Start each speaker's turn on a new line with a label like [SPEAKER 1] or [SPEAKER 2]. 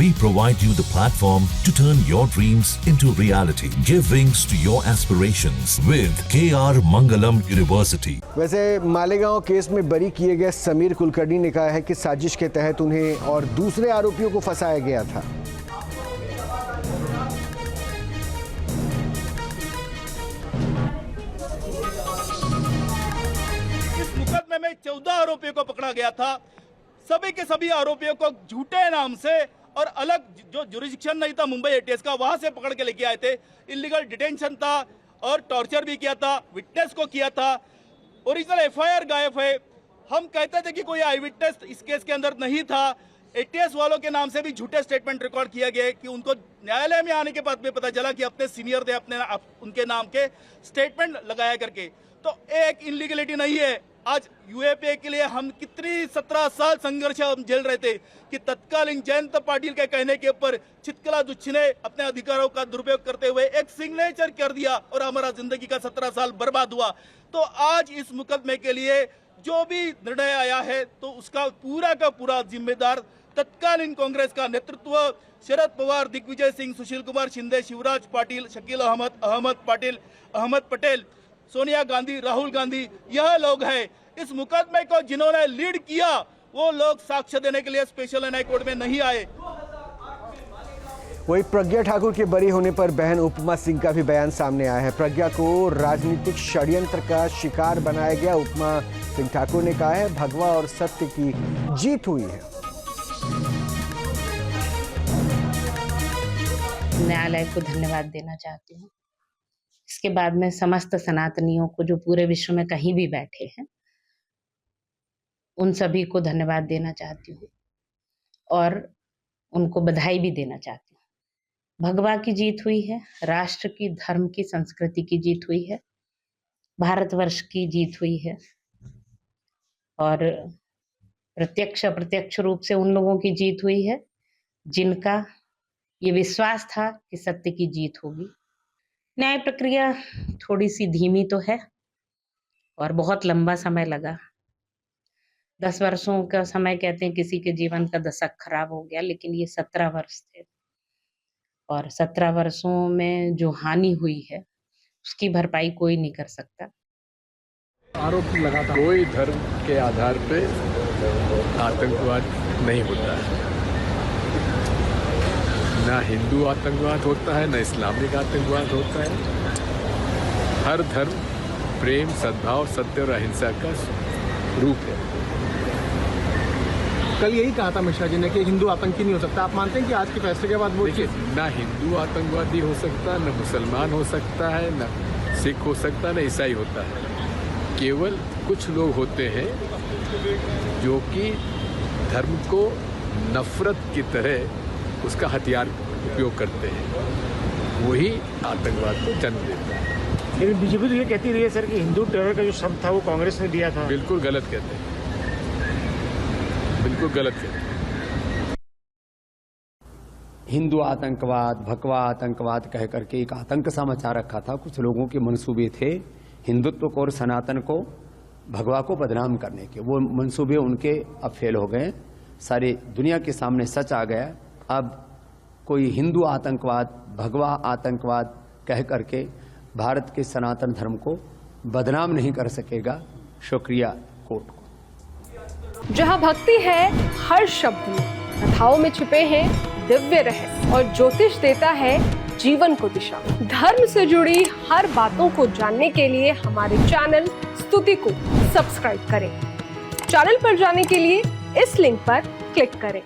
[SPEAKER 1] We provide you the platform to turn your dreams into reality. Give wings to your aspirations with KR Mangalam University.
[SPEAKER 2] वैसे Malegaon case में बरी किए गए समीर कुलकर्णी ने कहा है कि साजिश के तहत उन्हें और दूसरे आरोपियों को फंसाया गया था।
[SPEAKER 3] इस मुकदमे में 14 आरोपियों को पकड़ा गया था। सभी के सभी आरोपियों को झूठे नाम से और अलग जो जुरिडिक्शन नहीं था मुंबई एटीएस का, वहां से पकड़ के लेके आए थे। इलीगल डिटेंशन था और टॉर्चर भी किया था, विटनेस को किया था। ओरिजिनल एफआईआर गायब है। हम कहते थे कि कोई आई विटनेस इस केस के अंदर नहीं था। एटीएस वालों के नाम से भी झूठे स्टेटमेंट रिकॉर्ड किया गया कि उनको न्यायालय में आने के बाद भी पता चला कि अपने सीनियर थे, उनके नाम के स्टेटमेंट लगाया करके। तो एक इनलीगलिटी नहीं है। आज यूएपीए के लिए हम कितनी 17 साल संघर्ष हम झेल रहे थे कि तत्कालीन जयंत पाटिल के कहने के ऊपर चित्कला दुच्छी ने अपने अधिकारों का दुरुपयोग करते हुए एक सिग्नेचर कर दिया और हमारा जिंदगी का 17 साल बर्बाद हुआ। तो आज इस मुकदमे के लिए जो भी निर्णय आया है तो उसका पूरा का पूरा जिम्मेदार तत्कालीन कांग्रेस का नेतृत्व, शरद पवार, दिग्विजय सिंह, सुशील कुमार शिंदे, शिवराज पाटिल, शकील अहमद पटेल, सोनिया गांधी, राहुल गांधी, यह लोग हैं। इस मुकदमे को जिन्होंने लीड किया वो लोग साक्ष्य देने के लिए स्पेशल एनआई कोर्ट में नहीं आए।
[SPEAKER 2] वही प्रज्ञा ठाकुर के बरी होने पर बहन उपमा सिंह का भी बयान सामने आया है। प्रज्ञा को राजनीतिक षड्यंत्र का शिकार बनाया गया। उपमा सिंह ठाकुर ने कहा है भगवा और सत्य की जीत हुई है।
[SPEAKER 4] न्यायालय को धन्यवाद देना चाहती हूँ। इसके बाद में समस्त सनातनियों को जो पूरे विश्व में कहीं भी बैठे हैं उन सभी को धन्यवाद देना चाहती हूँ और उनको बधाई भी देना चाहती हूँ। भगवा की जीत हुई है, राष्ट्र की, धर्म की, संस्कृति की जीत हुई है, भारतवर्ष की जीत हुई है और प्रत्यक्ष अप्रत्यक्ष रूप से उन लोगों की जीत हुई है जिनका ये विश्वास था कि सत्य की जीत होगी। न्याय प्रक्रिया थोड़ी सी धीमी तो है और बहुत लंबा समय लगा। 10 वर्षों का समय कहते हैं किसी के जीवन का दशक खराब हो गया, लेकिन ये 17 वर्ष थे और 17 वर्षों में जो हानि हुई है उसकी भरपाई कोई नहीं कर सकता।
[SPEAKER 5] आरोप लगा था कोई धर्म के आधार पे आतंकवाद नहीं होता है। ना हिंदू आतंकवाद होता है, ना इस्लामिक आतंकवाद होता है। हर धर्म प्रेम, सद्भाव, सत्य और अहिंसा का रूप है।
[SPEAKER 6] कल यही कहा था मिश्रा जी ने कि हिंदू आतंकी नहीं हो सकता। आप मानते हैं कि आज के फैसले के बाद वो
[SPEAKER 5] देखिए, ना हिंदू आतंकवादी हो सकता, ना मुसलमान हो सकता है, ना सिख हो सकता है, ना ईसाई होता है। केवल कुछ लोग होते हैं जो कि धर्म को नफरत की तरह उसका हथियार उपयोग करते हैं, वही आतंकवाद को जन्म देता है।
[SPEAKER 6] लेकिन बीजेपी तो ये कहती रही है सर कि हिंदू टेरर का जो शब्द था वो कांग्रेस ने दिया था।
[SPEAKER 5] बिल्कुल गलत कहते हैं, बिल्कुल गलत कहते हैं।
[SPEAKER 7] हिंदू आतंकवाद, भगवा आतंकवाद कह करके एक आतंक सा मचा रखा था। कुछ लोगों के मंसूबे थे हिंदुत्व को और सनातन को, भगवा को बदनाम करने के। वो मंसूबे उनके अब फेल हो गए। सारी दुनिया के सामने सच आ गया। अब कोई हिंदू आतंकवाद, भगवा आतंकवाद कह करके भारत के सनातन धर्म को बदनाम नहीं कर सकेगा। शुक्रिया कोर्ट को।
[SPEAKER 8] जहां भक्ति है हर शब्द में, कथाओं में छिपे हैं दिव्य रहस्य और ज्योतिष देता है जीवन को दिशा। धर्म से जुड़ी हर बातों को जानने के लिए हमारे चैनल स्तुति को सब्सक्राइब करें। चैनल पर जाने के लिए इस लिंक पर क्लिक करें।